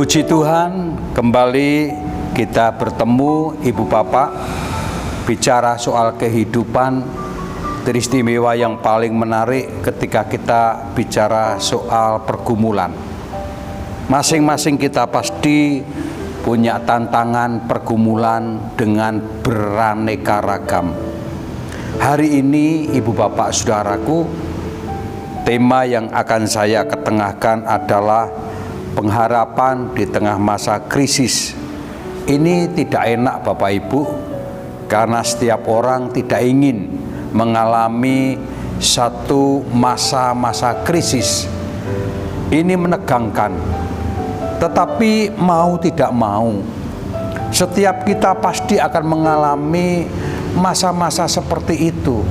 Puji Tuhan, kembali kita bertemu Ibu Bapak, bicara soal kehidupan. Teristimewa yang paling menarik ketika kita bicara soal pergumulan. Masing-masing kita pasti punya tantangan pergumulan dengan beraneka ragam. Hari ini Ibu Bapak Saudaraku, tema yang akan saya ketengahkan adalah pengharapan di tengah masa krisis. Ini tidak enak Bapak Ibu, karena setiap orang tidak ingin mengalami satu masa-masa krisis. Ini menegangkan, tetapi mau tidak mau, setiap kita pasti akan mengalami masa-masa seperti itu.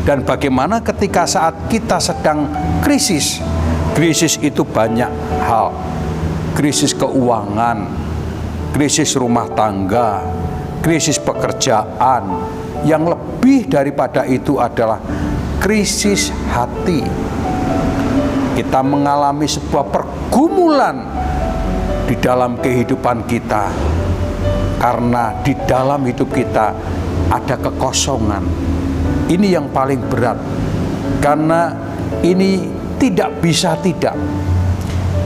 Dan bagaimana ketika saat kita sedang krisis? Krisis itu banyak hal. Krisis keuangan, krisis rumah tangga, krisis pekerjaan. Yang lebih daripada itu adalah krisis hati. Kita mengalami sebuah pergumulan di dalam kehidupan kita, karena di dalam hidup kita ada kekosongan. Ini yang paling berat, karena ini tidak bisa tidak.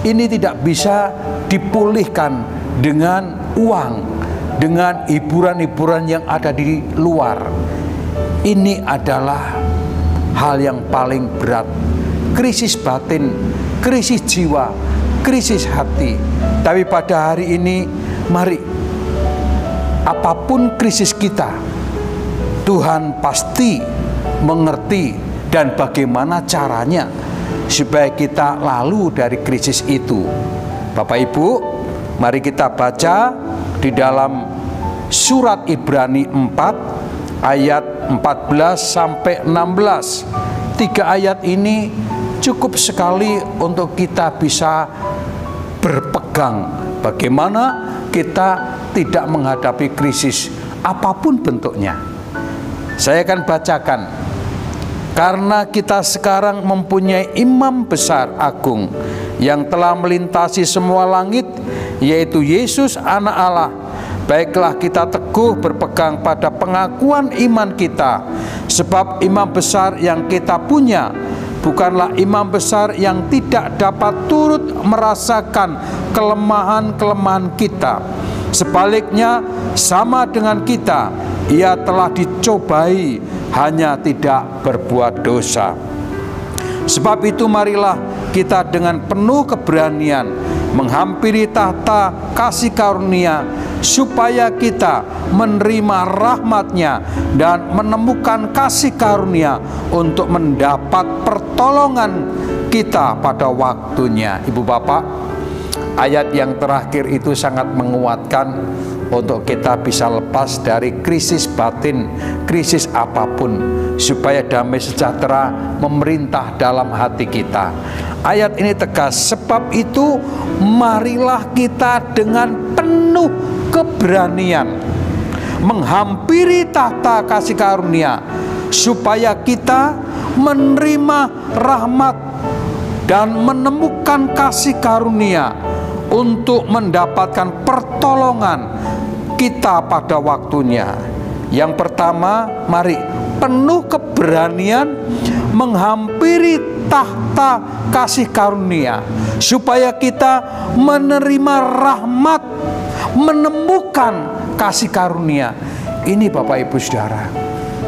Ini tidak bisa dipulihkan dengan uang, dengan hiburan-hiburan yang ada di luar. Ini adalah hal yang paling berat. Krisis batin, krisis jiwa, krisis hati. Tapi pada hari ini, mari, apapun krisis kita, Tuhan pasti mengerti dan bagaimana caranya supaya kita lalu dari krisis itu. Bapak Ibu, mari kita baca di dalam surat Ibrani 4 ayat 14 sampai 16. 3 ayat ini cukup sekali untuk kita bisa berpegang bagaimana kita tidak menghadapi krisis apapun bentuknya. Saya akan bacakan. Karena kita sekarang mempunyai imam besar agung yang telah melintasi semua langit, yaitu Yesus Anak Allah. Baiklah kita teguh berpegang pada pengakuan iman kita, sebab imam besar yang kita punya bukanlah imam besar yang tidak dapat turut merasakan kelemahan-kelemahan kita. Sebaliknya, sama dengan kita, ia telah dicobai, hanya tidak berbuat dosa. Sebab itu marilah kita dengan penuh keberanian menghampiri tahta kasih karunia, supaya kita menerima rahmat-Nya dan menemukan kasih karunia untuk mendapat pertolongan kita pada waktunya. Ibu Bapak, ayat yang terakhir itu sangat menguatkan untuk kita bisa lepas dari krisis batin, krisis apapun, supaya damai sejahtera memerintah dalam hati kita. Ayat ini tegas, sebab itu marilah kita dengan penuh keberanian menghampiri tahta kasih karunia, supaya kita menerima rahmat dan menemukan kasih karunia untuk mendapatkan pertolongan kita pada waktunya. Yang pertama, mari penuh keberanian menghampiri tahta kasih karunia, supaya kita menerima rahmat, menemukan kasih karunia. Ini Bapak Ibu Saudara.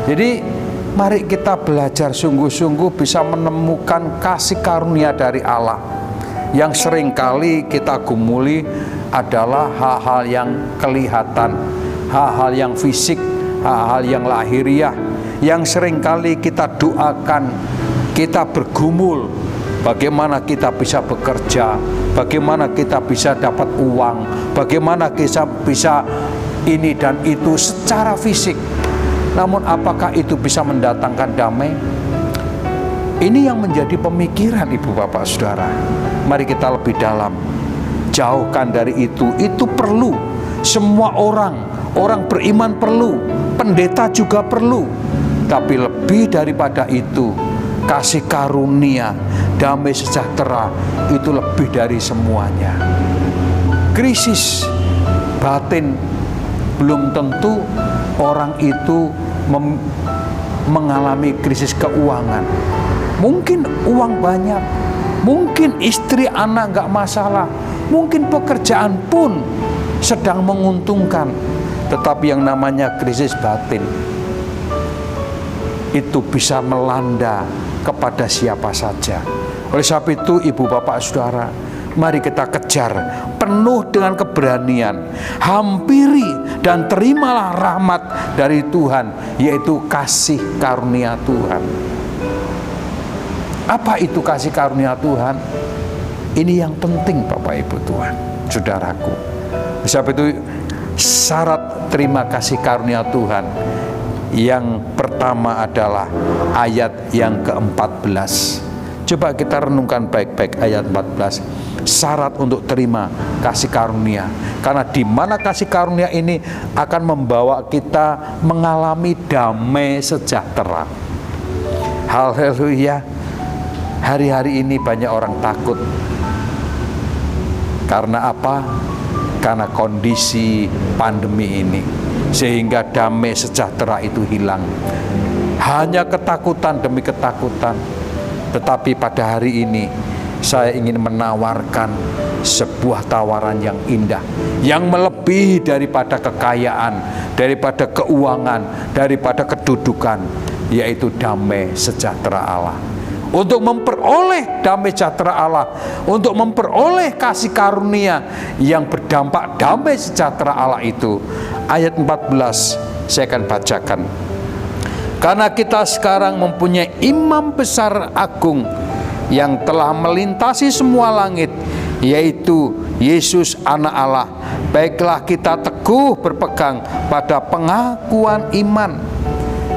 Jadi mari kita belajar sungguh-sungguh bisa menemukan kasih karunia dari Allah. Yang seringkali kita gumuli adalah hal-hal yang kelihatan, hal-hal yang fisik, hal-hal yang lahiriah, yang seringkali kita doakan, kita bergumul bagaimana kita bisa bekerja, bagaimana kita bisa dapat uang, bagaimana kita bisa ini dan itu secara fisik. Namun apakah itu bisa mendatangkan damai? Ini yang menjadi pemikiran Ibu Bapak Saudara. Mari kita lebih dalam, jauhkan dari itu. Itu perlu. Semua orang beriman perlu, pendeta juga perlu. Tapi lebih daripada itu, kasih karunia, damai sejahtera itu lebih dari semuanya. krisis batin, belum tentu orang itu mengalami krisis keuangan. Mungkin uang banyak, mungkin istri anak nggak masalah, mungkin pekerjaan pun sedang menguntungkan, tetapi yang namanya krisis batin itu bisa melanda kepada siapa saja. Oleh sebab itu, ibu bapak saudara, mari kita kejar penuh dengan keberanian, hampiri dan terimalah rahmat dari Tuhan, yaitu kasih karunia Tuhan. Apa itu kasih karunia Tuhan? Ini yang penting Bapak Ibu Tuhan, saudaraku. Sebab itu syarat terima kasih karunia Tuhan yang pertama adalah ayat yang ke-14. Coba kita renungkan baik-baik ayat 14. Syarat untuk terima kasih karunia. Karena di mana kasih karunia ini akan membawa kita mengalami damai sejahtera. Haleluya. Hari-hari ini banyak orang takut. Karena apa? Karena kondisi pandemi ini, sehingga damai sejahtera itu hilang. Hanya ketakutan demi ketakutan. Tetapi pada hari ini saya ingin menawarkan sebuah tawaran yang indah, yang melebihi daripada kekayaan, daripada keuangan, daripada kedudukan, yaitu damai sejahtera Allah. Untuk memperoleh damai sejahtera Allah, untuk memperoleh kasih karunia yang berdampak damai sejahtera Allah itu, ayat 14 saya akan bacakan. Karena kita sekarang mempunyai imam besar agung yang telah melintasi semua langit, yaitu Yesus Anak Allah. Baiklah kita teguh berpegang pada pengakuan iman.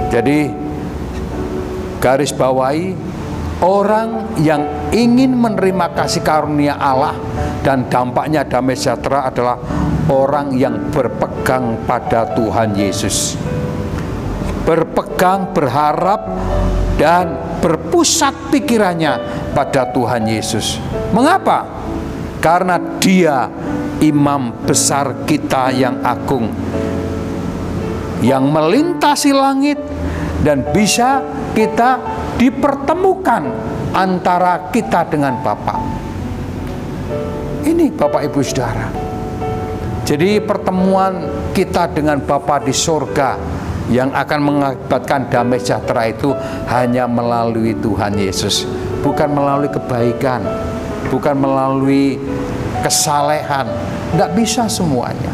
Jadi garis bawahi, orang yang ingin menerima kasih karunia Allah dan dampaknya damai sejahtera adalah orang yang berpegang pada Tuhan Yesus. Berpegang, berharap, dan berpusat pikirannya pada Tuhan Yesus. Mengapa? Karena Dia imam besar kita yang agung, yang melintasi langit, dan bisa kita dipertemukan antara kita dengan Bapa. Ini Bapak Ibu Saudara. Jadi pertemuan kita dengan Bapa di surga yang akan mengakibatkan damai sejahtera itu hanya melalui Tuhan Yesus, bukan melalui kebaikan, bukan melalui kesalehan. Tidak bisa semuanya,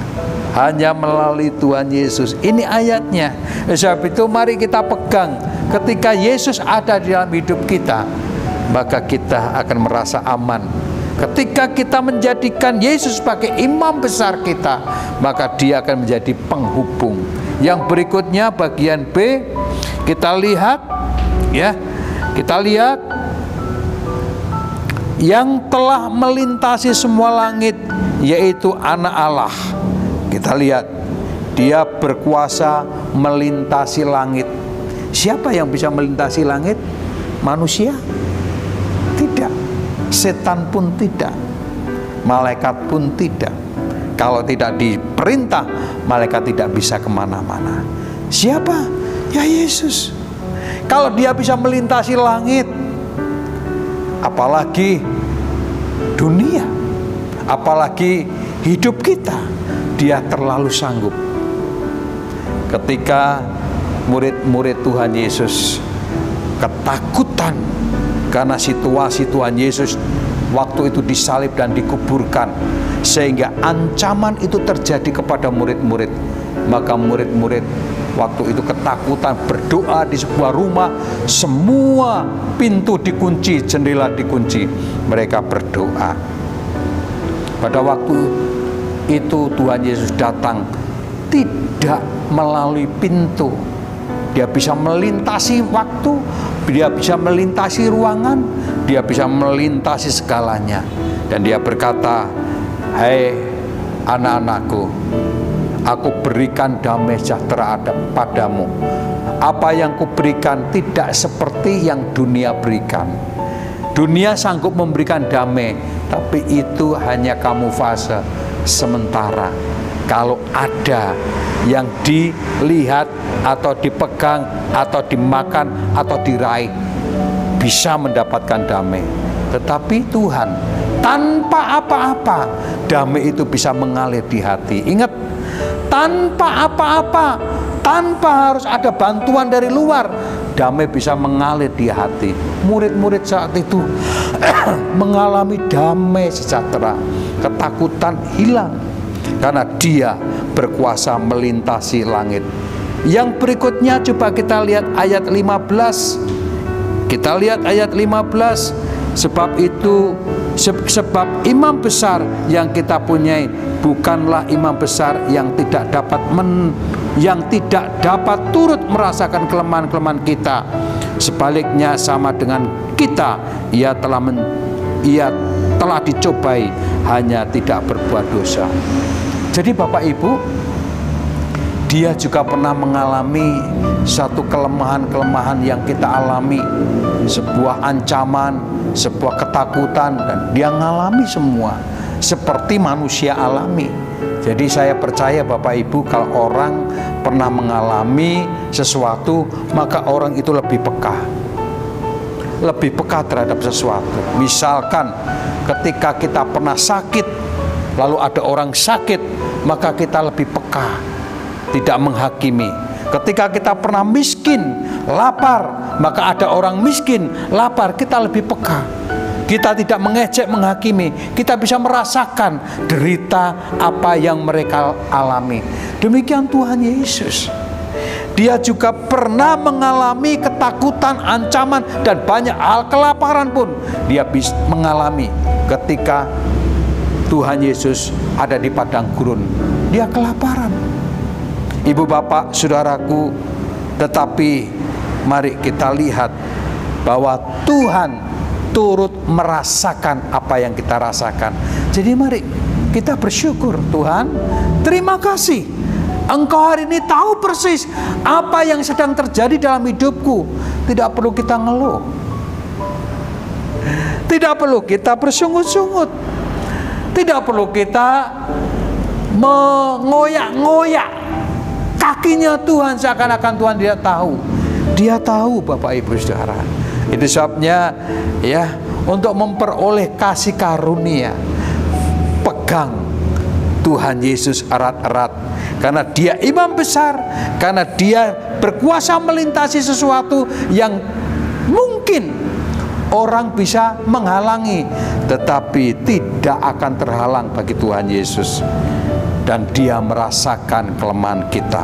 hanya melalui Tuhan Yesus. Ini ayatnya. Sebab itu mari kita pegang. Ketika Yesus ada di dalam hidup kita, maka kita akan merasa aman. Ketika kita menjadikan Yesus sebagai imam besar kita, maka Dia akan menjadi penghubung. Yang berikutnya bagian B, kita lihat ya, kita lihat yang telah melintasi semua langit, yaitu Anak Allah. Kita lihat, Dia berkuasa melintasi langit. Siapa yang bisa melintasi langit? Manusia? Tidak. Setan pun tidak. Malaikat pun tidak. Kalau tidak diperintah, malaikat tidak bisa kemana-mana. Siapa? Ya Yesus. Kalau Dia bisa melintasi langit, apalagi dunia, apalagi hidup kita, Dia terlalu sanggup. Ketika murid-murid Tuhan Yesus ketakutan karena situasi Tuhan Yesus waktu itu disalib dan dikuburkan, sehingga ancaman itu terjadi kepada murid-murid, maka murid-murid waktu itu ketakutan, berdoa di sebuah rumah, semua pintu dikunci, jendela dikunci, mereka berdoa. Pada waktu itu Tuhan Yesus datang tidak melalui pintu. Dia bisa melintasi waktu, Dia bisa melintasi ruangan, Dia bisa melintasi segalanya. Dan Dia berkata, "Hai anak-anakku, Aku berikan damai sejahtera padamu. Apa yang Kuberikan tidak seperti yang dunia berikan. Dunia sanggup memberikan damai, tapi itu hanya kamuflase, sementara. Kalau ada yang dilihat atau dipegang atau dimakan atau diraih, bisa mendapatkan damai. Tetapi Tuhan, tanpa apa-apa, damai itu bisa mengalir di hati. Ingat, tanpa apa-apa, tanpa harus ada bantuan dari luar, damai bisa mengalir di hati. Murid-murid saat itu mengalami damai sejahtera. Ketakutan hilang karena Dia berkuasa melintasi langit. Yang berikutnya coba kita lihat ayat 15. Kita lihat ayat 15. Sebab imam besar yang kita punyai bukanlah imam besar yang tidak dapat turut merasakan kelemahan-kelemahan kita. Sebaliknya sama dengan kita, ia telah dicobai, hanya tidak berbuat dosa. Jadi Bapak Ibu, Dia juga pernah mengalami satu kelemahan-kelemahan yang kita alami, sebuah ancaman, sebuah ketakutan, dan Dia mengalami semua seperti manusia alami. Jadi saya percaya Bapak Ibu, kalau orang pernah mengalami sesuatu, maka orang itu lebih peka terhadap sesuatu. Misalkan ketika kita pernah sakit, lalu ada orang sakit, maka kita lebih peka, tidak menghakimi. Ketika kita pernah miskin, lapar, maka ada orang miskin, lapar, kita lebih peka. Kita tidak mengejek, menghakimi. Kita bisa merasakan derita apa yang mereka alami. Demikian Tuhan Yesus. Dia juga pernah mengalami ketakutan, ancaman, dan banyak hal, kelaparan pun Dia bisa mengalami. Ketika Tuhan Yesus ada di padang gurun, Dia kelaparan. Ibu bapak saudaraku, tetapi mari kita lihat bahwa Tuhan turut merasakan apa yang kita rasakan. Jadi mari kita bersyukur. Tuhan, terima kasih, Engkau hari ini tahu persis apa yang sedang terjadi dalam hidupku. Tidak perlu kita ngeluh, tidak perlu kita bersungut-sungut, tidak perlu kita mengoyak-ngoyak kakinya Tuhan seakan-akan Tuhan tidak tahu. Dia tahu Bapak Ibu Saudara. Itu sebabnya ya, untuk memperoleh kasih karunia, pegang Tuhan Yesus erat-erat. Karena Dia imam besar, karena Dia berkuasa melintasi sesuatu yang mungkin orang bisa menghalangi, tetapi tidak akan terhalang bagi Tuhan Yesus. Dan Dia merasakan kelemahan kita.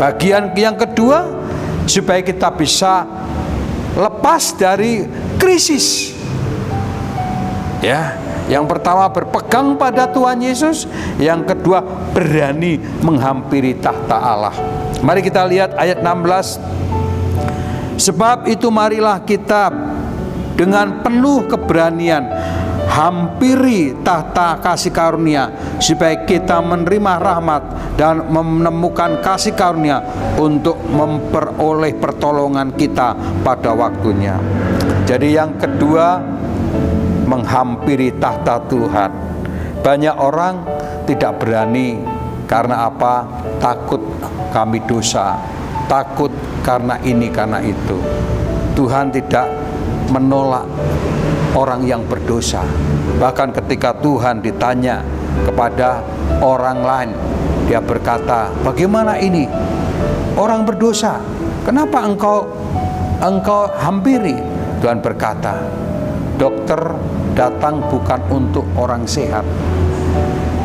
Bagian yang kedua, supaya kita bisa lepas dari krisis. Ya, yang pertama berpegang pada Tuhan Yesus, yang kedua berani menghampiri tahta Allah. Mari kita lihat ayat 16. Sebab itu marilah kita dengan penuh keberanian hampiri tahta kasih karunia, supaya kita menerima rahmat dan menemukan kasih karunia untuk memperoleh pertolongan kita pada waktunya. Jadi yang kedua, menghampiri tahta Tuhan. Banyak orang tidak berani karena apa? Takut kami dosa, takut karena ini karena itu. Tuhan tidak menolak orang yang berdosa. Bahkan ketika Tuhan ditanya kepada orang lain, Dia berkata, bagaimana ini orang berdosa? Kenapa engkau hampiri? Tuhan berkata, dokter datang bukan untuk orang sehat,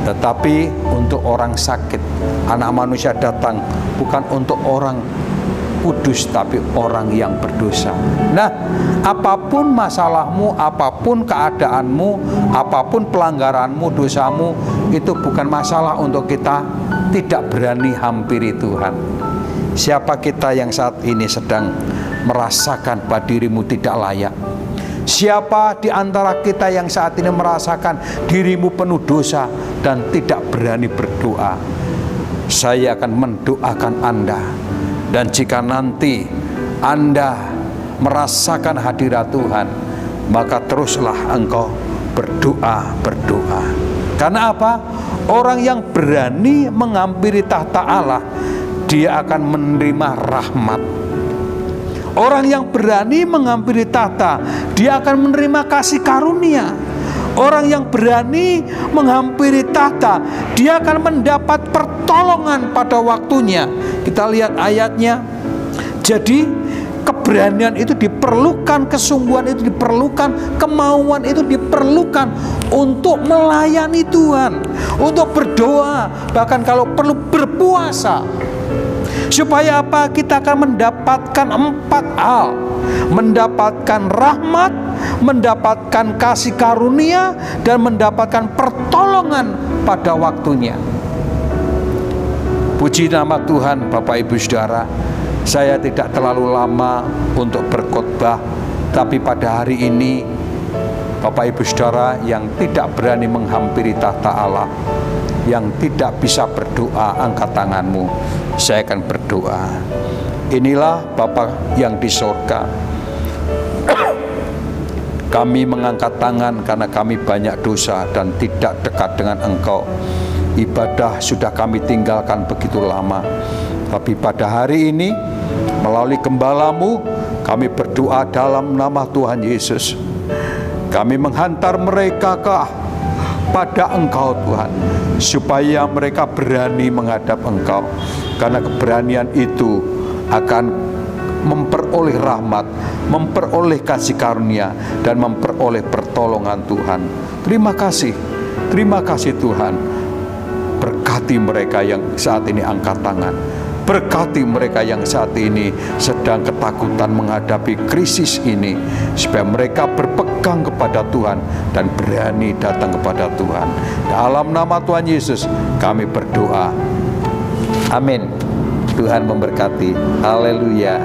tetapi untuk orang sakit. Anak manusia datang bukan untuk orang kudus, tapi orang yang berdosa. Nah, apapun masalahmu, apapun keadaanmu, apapun pelanggaranmu, dosamu, itu bukan masalah untuk kita tidak berani hampiri Tuhan. Siapa kita yang saat ini sedang merasakan bahwa dirimu tidak layak? Siapa di antara kita yang saat ini merasakan dirimu penuh dosa dan tidak berani berdoa? Saya akan mendoakan Anda. Dan jika nanti Anda merasakan hadirat Tuhan, maka teruslah engkau berdoa. Karena apa? Orang yang berani menghampiri tahta Allah, dia akan menerima rahmat. Orang yang berani menghampiri tahta, dia akan menerima kasih karunia. Orang yang berani menghampiri tahta, dia akan mendapat pertolongan pada waktunya. Kita lihat ayatnya. Jadi keberanian itu diperlukan, kesungguhan itu diperlukan, kemauan itu diperlukan untuk melayani Tuhan, untuk berdoa, bahkan kalau perlu berpuasa. Supaya apa? Kita akan mendapatkan 4 hal: mendapatkan rahmat, mendapatkan kasih karunia, dan mendapatkan pertolongan pada waktunya. Puji nama Tuhan. Bapak Ibu Saudara, saya tidak terlalu lama untuk berkhotbah, tapi pada hari ini Bapak Ibu Saudara yang tidak berani menghampiri tahta Allah, yang tidak bisa berdoa, angkat tanganmu, saya akan berdoa. Inilah Bapa yang di sorga, kami mengangkat tangan karena kami banyak dosa dan tidak dekat dengan Engkau. Ibadah sudah kami tinggalkan begitu lama, tapi pada hari ini melalui gembalamu kami berdoa dalam nama Tuhan Yesus. Kami menghantar mereka pada Engkau Tuhan, supaya mereka berani menghadap Engkau, karena keberanian itu akan memperoleh rahmat, memperoleh kasih karunia, dan memperoleh pertolongan Tuhan. Terima kasih Tuhan. Berkati mereka yang saat ini angkat tangan. Berkati mereka yang saat ini sedang ketakutan menghadapi krisis ini, supaya mereka berpegang kepada Tuhan dan berani datang kepada Tuhan. Dalam nama Tuhan Yesus kami berdoa. Amin. Tuhan memberkati. Haleluya.